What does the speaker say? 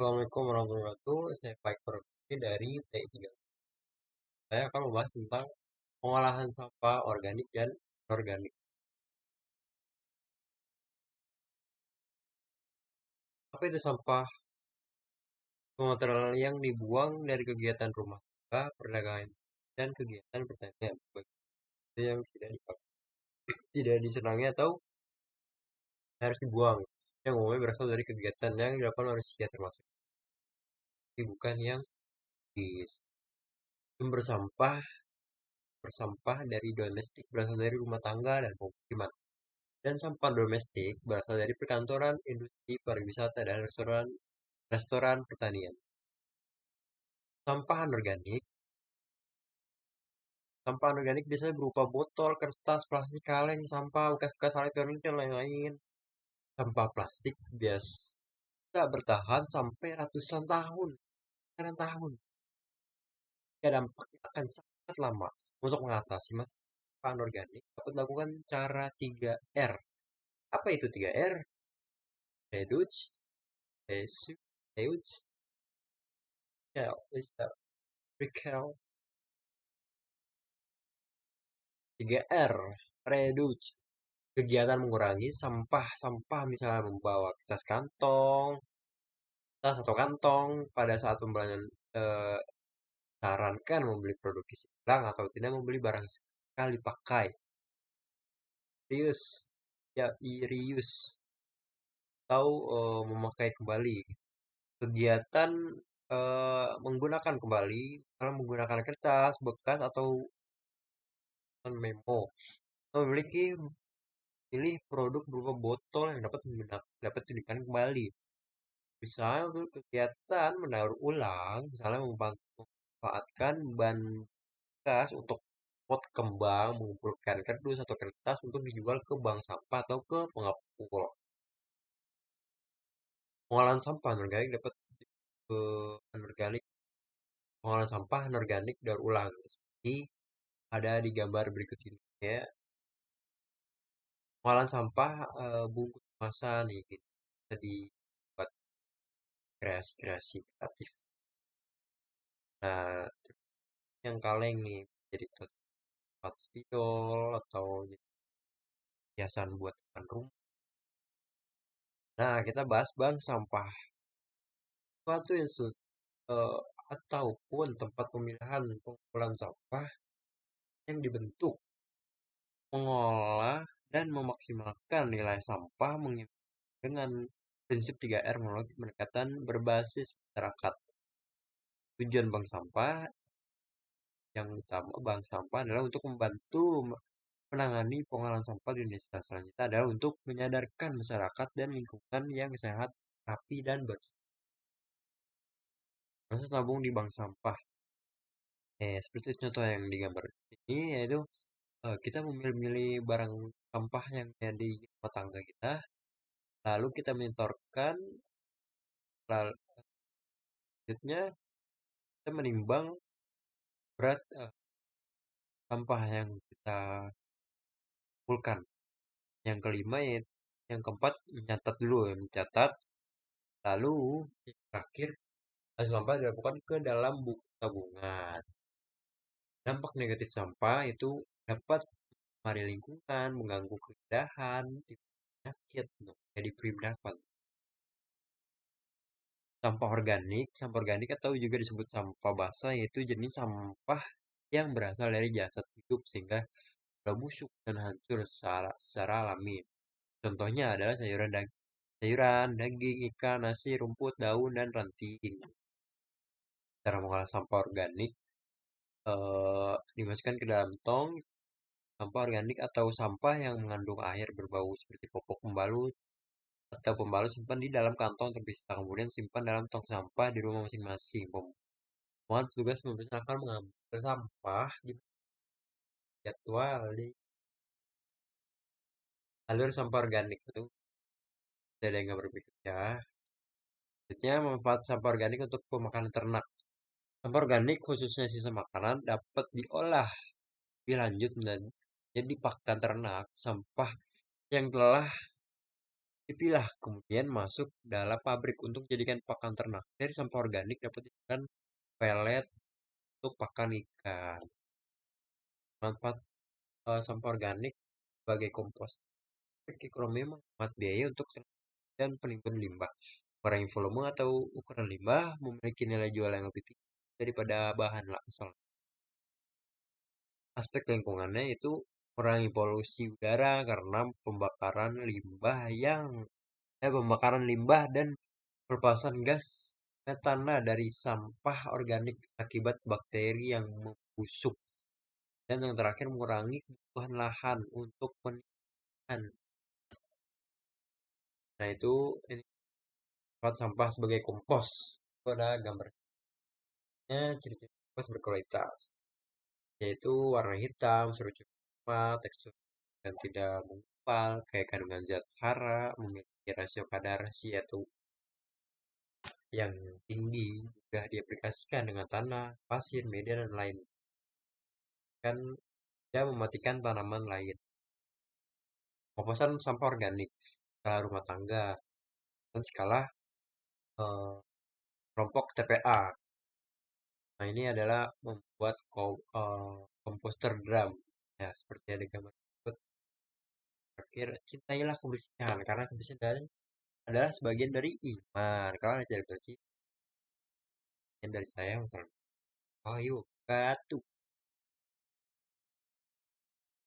Assalamualaikum warahmatullahi wabarakatuh. Saya Faik Permadi dari TI3. Saya akan membahas tentang pengolahan sampah organik dan inorganik. Apa itu sampah? Material yang dibuang dari kegiatan rumah tangga, perdagangan, dan kegiatan pertanian. Bagi itu yang tidak dipakai, tidak disenangi atau harus dibuang. Yang umumnya berasal dari kegiatan yang dilakukan manusia termasuk. Tapi bukan yang di sumber sampah bersampah dari domestik berasal dari rumah tangga dan pemukiman. Dan sampah domestik berasal dari perkantoran, industri, pariwisata, dan restoran pertanian. Sampah anorganik. Sampah anorganik biasanya berupa botol, kertas, plastik, kaleng, sampah, bekas-bekas elektronik, dan lain-lain. Sampah plastik biasa bertahan sampai ratusan tahun, sekian tahun. Ya, dampaknya akan sangat lama. Untuk mengatasi masalah sampah anorganik dapat dilakukan cara 3R. Apa itu 3R? Reduce, reuse, recycle, recall. 3R, reduce. Kegiatan mengurangi sampah-sampah, misalnya membawa kertas kantong, tas atau kantong pada saat pembelanjaan. eh, Sarankan membeli produk isi ulang atau tidak membeli barang sekali pakai. Reuse, ya reuse atau memakai kembali. Kegiatan menggunakan kembali, misalnya menggunakan kertas bekas atau memo. Memiliki pilih produk berupa botol yang dapat digunakan kembali. Misalnya untuk kegiatan mendaur ulang, misalnya memanfaatkan ban bekas untuk pot kembang, mengumpulkan kardus atau kertas untuk dijual ke bank sampah atau ke pengepul. Pengolahan sampah anorganik dapat ke anorganik. Pengolahan sampah anorganik daur ulang seperti ada di gambar berikut ini ya. Pengolahan sampah bungkus kemasan nih, gitu. Bisa dibuat kreasi-kreasi kreatif. Nah, yang kaleng nih jadi tempat spidol atau jadi hiasan buat depan rumah. Nah, kita bahas bank sampah. Suatu eh, ataupun tempat pemilihan pengumpulan sampah yang dibentuk mengolah dan memaksimalkan nilai sampah dengan prinsip 3R melalui pendekatan berbasis masyarakat. Tujuan bank sampah yang utama bank sampah adalah untuk membantu menangani pengolahan sampah di Indonesia. Selanjutnya adalah untuk menyadarkan masyarakat dan lingkungan yang sehat, rapi, dan bersih. Proses tabung di bank sampah. Seperti contoh yang digambar ini, yaitu kita memilih-milih barang sampah yang ada di rumah tangga kita, lalu kita menyetorkan, lalu selanjutnya kita menimbang berat sampah yang kita kumpulkan. Yang kelima, yang keempat mencatat dulu, ya, mencatat, lalu yang terakhir hasil sampah dilakukan ke dalam buku tabungan. Dampak negatif sampah itu dapat memari lingkungan, mengganggu keindahan, timbul penyakit, jadi peribdapan. Sampah organik atau juga disebut sampah basah yaitu jenis sampah yang berasal dari jasad hidup sehingga sudah busuk dan hancur secara alami. Contohnya adalah sayuran, daging, ikan, nasi, rumput, daun, dan ranting. Cara mengolah sampah organik dimasukkan ke dalam tong. Sampah organik atau sampah yang mengandung air berbau seperti popok pembalut atau pembalut simpan di dalam kantong terpisah, kemudian simpan dalam tong sampah di rumah masing-masing. Mohon petugas mempersilahkan mengambil sampah di jadwal di alur sampah organik itu. Ada yang gambar berikut ya. Selanjutnya, manfaat sampah organik untuk pemakanan ternak. Sampah organik khususnya sisa makanan dapat diolah lebih lanjut menjadi pakan ternak. Sampah yang telah dipilah kemudian masuk dalam pabrik untuk jadikan pakan ternak. Dari sampah organik dapat dijadikan pelet untuk pakan ikan. Manfaat sampah organik sebagai kompos. Ekonomi menghemat biaya untuk dan penimbun limbah. Mengurangi volume atau ukuran limbah memiliki nilai jual yang lebih tinggi daripada bahan asal. Aspek lingkungannya itu mengurangi polusi udara karena pembakaran limbah dan pelepasan gas metana dari sampah organik akibat bakteri yang membusuk. Dan yang terakhir mengurangi kebutuhan lahan untuk penimbun. Nah itu ini manfaat sampah sebagai kompos. Itu ada gambarnya, ciri-ciri kompos berkualitas, yaitu warna hitam, serupa tekstur dan tidak menggumpal, kayak kandungan zat hara, memiliki rasio kadar C atau yang tinggi, mudah diaplikasikan dengan tanah, pasir, media, dan lain. Kan tidak mematikan tanaman lain. Komposan sampah organik, skala rumah tangga, dan skala eh, kelompok TPA. Nah, ini adalah membuat komposter drum. Ya, seperti ada gambar tersebut. Terakhir, cintailah kebersihan, karena kebersihan adalah sebagian dari iman. Kalau Anda tidak bersih, bagian dari saya, misalnya, oh yuk, batu.